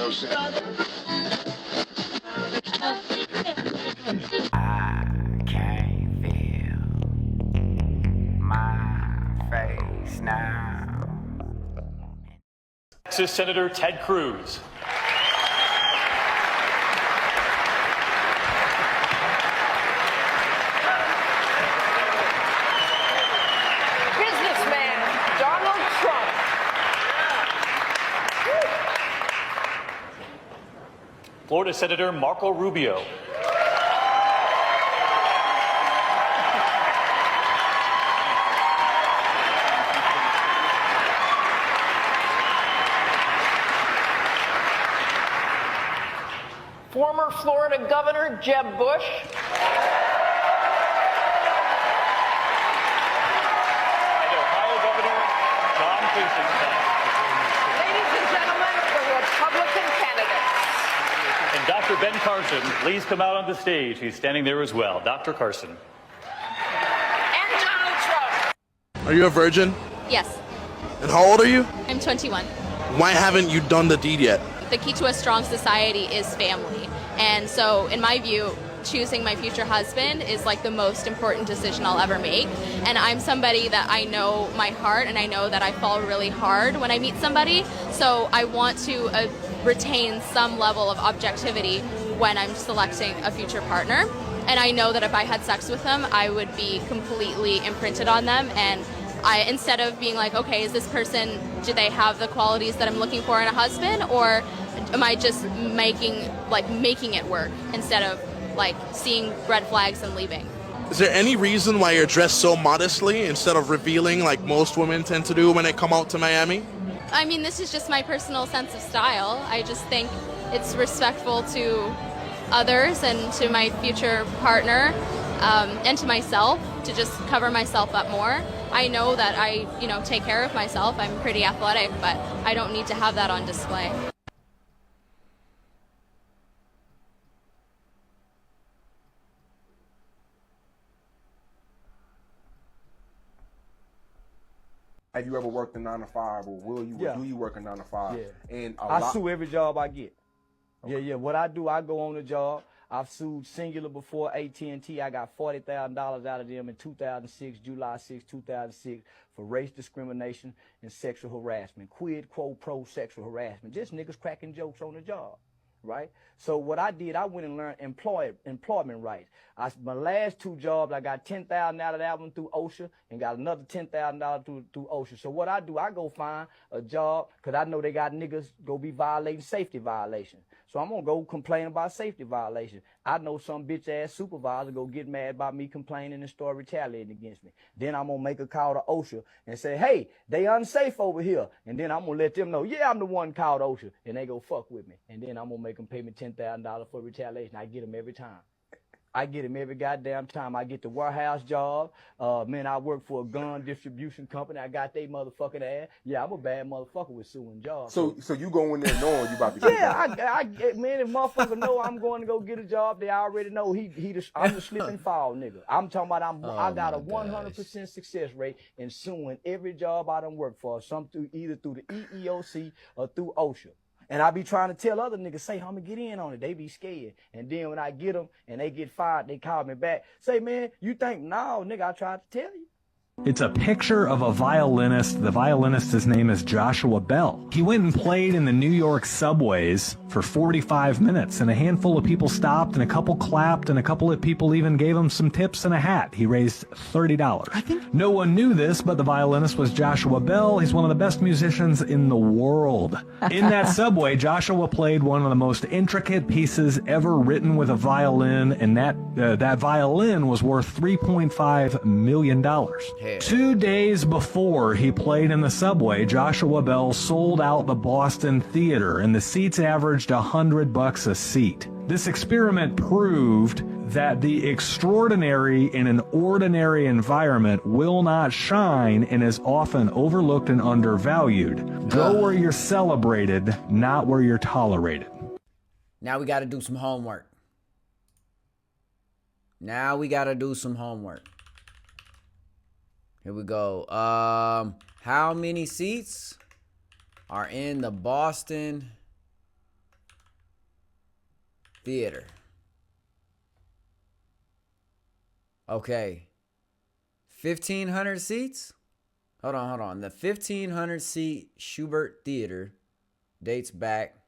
I can't feel my face now. Texas Senator Ted Cruz. Businessman Donald Trump. Florida Senator Marco Rubio. Former Florida Governor Jeb Bush. And Ohio Governor John Kasich. Ladies and gentlemen, the Republican candidates. And Dr. Ben Carson, please come out on the stage. He's standing there as well. Dr. Carson. And Donald Trump. Are you a virgin? Yes, And how old are you? I'm 21. Why haven't you done the deed yet? The key to a strong society is family. And so, in my view, choosing my future husband is like the most important decision I'll ever make. And I'm somebody that I know my heart, and I know that I fall really hard when I meet somebody. So I want to retain some level of objectivity when I'm selecting a future partner. And I know that if I had sex with them, I would be completely imprinted on them. And instead of being like, okay, is this person, do they have the qualities that I'm looking for in a husband, or am I just making it work instead of like seeing red flags and leaving? Is there any reason why you're dressed so modestly instead of revealing like most women tend to do when they come out to Miami? I mean, this is just my personal sense of style. I just think it's respectful to others and to my future partner, and to myself, to just cover myself up more. I know that I, take care of myself. I'm pretty athletic, but I don't need to have that on display. Have you ever worked a 9 to 5, or will you? Yeah. Or do you work a 9 to 5? Yeah. And I sue every job I get. Yeah. What I do, I go on the job. I've sued Singular before, AT&T. I got $40,000 out of them in 2006, July 6, 2006, for race discrimination and sexual harassment. Quid quo pro sexual harassment. Just niggas cracking jokes on the job, right? So what I did, I went and learned employment rights. My last two jobs, I got $10,000 out of that one through OSHA and got another $10,000 through OSHA. So what I do, I go find a job, because I know they got niggas go be violating safety violations. So I'm going to go complain about safety violations. I know some bitch-ass supervisor go get mad about me complaining and start retaliating against me. Then I'm going to make a call to OSHA and say, hey, they unsafe over here. And then I'm going to let them know, yeah, I'm the one called OSHA. And they go fuck with me. And then I'm going to make them pay me $10,000 for retaliation. I get them every time. I get him every goddamn time. I get the warehouse job. Man, I work for a gun distribution company. I got they motherfucking ass. Yeah, I'm a bad motherfucker with suing jobs. So you go in there knowing you about to get man, if motherfucker know I'm going to go get a job, they already know I'm the slip and fall nigga. I'm talking about I got a 100% success rate in suing every job I done work for, either through the EEOC or through OSHA. And I be trying to tell other niggas, say, I'ma get in on it. They be scared. And then when I get them and they get fired, they call me back. Say, man, you think, no, nigga, I tried to tell you. It's a picture of a violinist. The violinist, his name is Joshua Bell. He went and played in the New York subways for 45 minutes, and a handful of people stopped, and a couple clapped, and a couple of people even gave him some tips and a hat. He raised $30. No one knew this, but the violinist was Joshua Bell. He's one of the best musicians in the world. In that subway, Joshua played one of the most intricate pieces ever written with a violin, and that violin was worth $3.5 million. 2 days before he played in the subway, Joshua Bell sold out the Boston Theater, and the seats averaged $100 a seat. This experiment proved that the extraordinary in an ordinary environment will not shine and is often overlooked and undervalued. Go where you're celebrated, not where you're tolerated. Now we got to do some homework. Here we go. How many seats are in the Boston Theater. Okay. 1,500 seats? Hold on. The 1,500 seat Schubert Theater dates back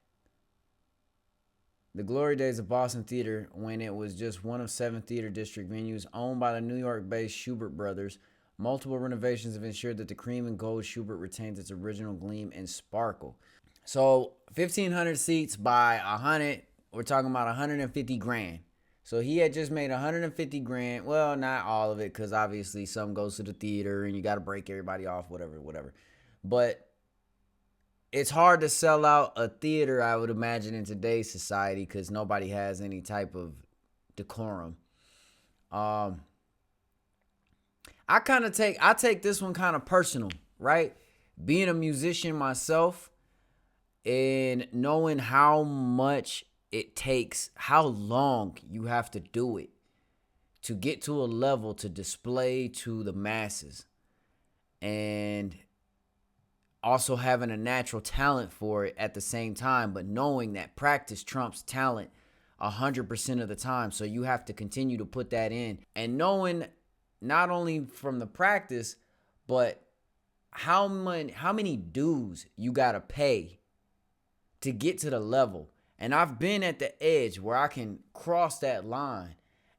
the glory days of Boston Theater, when it was just one of 7 theater district venues owned by the New York-based Schubert brothers. Multiple renovations have ensured that the cream and gold Schubert retains its original gleam and sparkle. So 1,500 seats by 100, we're talking about 150 grand. So he had just made 150 grand. Well, not all of it, because obviously some goes to the theater and you got to break everybody off, whatever. But it's hard to sell out a theater, I would imagine, in today's society, because nobody has any type of decorum. I take this one kind of personal, right? Being a musician myself and knowing how much it takes, how long you have to do it to get to a level to display to the masses, and also having a natural talent for it at the same time, but knowing that practice trumps talent 100% of the time. So you have to continue to put that in, and knowing not only from the practice, but how many dues you got to pay to get to the level. And I've been at the edge where I can cross that line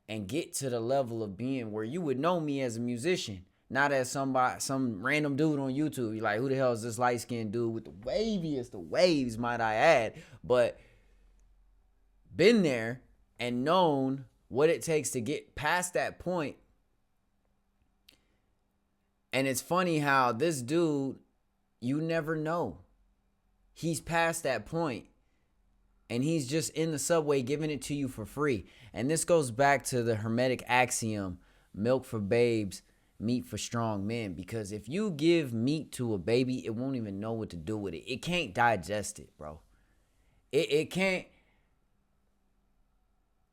and get to the level of being where you would know me as a musician, not as some random dude on YouTube. You're like, who the hell is this light-skinned dude with the waviest of waves, might I add? But been there and known what it takes to get past that point. And it's funny how this dude, you never know. He's past that point, and he's just in the subway giving it to you for free. And this goes back to the Hermetic axiom, milk for babes, meat for strong men. Because if you give meat to a baby, it won't even know what to do with it. It can't digest it, bro. It can't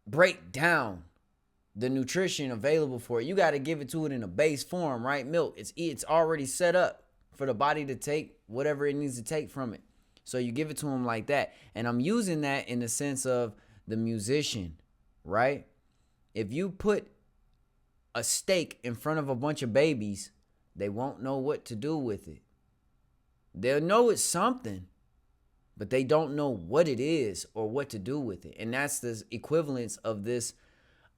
break down the nutrition available for it. You got to give it to it in a base form, right? Milk, it's already set up for the body to take whatever it needs to take from it. So you give it to him like that. And I'm using that in the sense of the musician, right? If you put a steak in front of a bunch of babies, they won't know what to do with it. They'll know it's something, but they don't know what it is or what to do with it. And that's the equivalence of this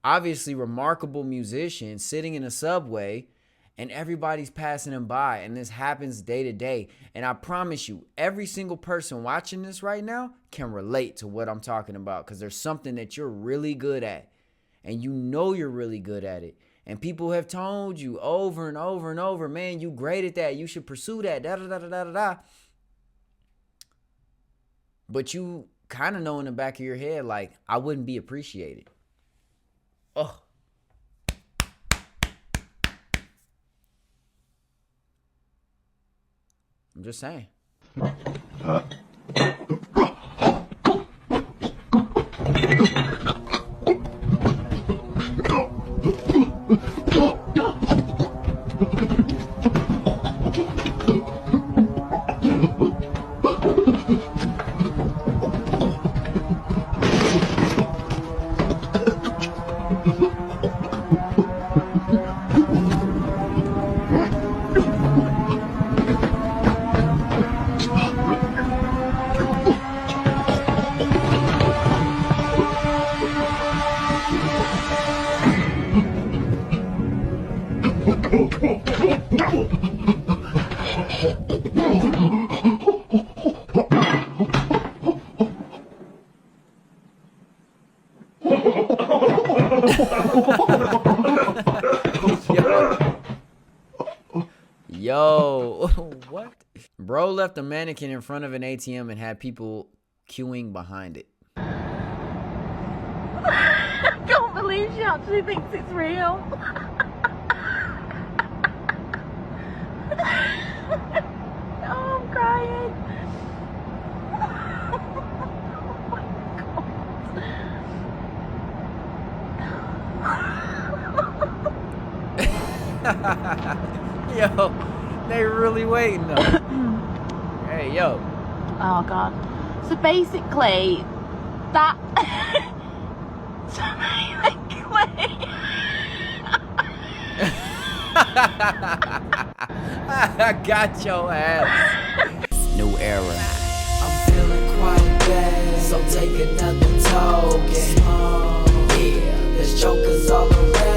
obviously remarkable musician sitting in a subway and everybody's passing him by, and this happens day to day. And I promise you, every single person watching this right now can relate to what I'm talking about, because there's something that you're really good at, and you know you're really good at it. And people have told you over and over and over, man, you great at that. You should pursue that, da-da-da-da-da-da. But you kind of know in the back of your head, like, I wouldn't be appreciated. Oh. I'm just saying. Yo, what? Bro left a mannequin in front of an ATM and had people queuing behind it. I can't believe she actually thinks it's real. Oh, I'm crying. Yo, they really waiting though. Hey, yo. Oh, God. So basically, that I got your ass. New era. I'm feeling quite bad, so take another token. Yeah, there's jokers all around.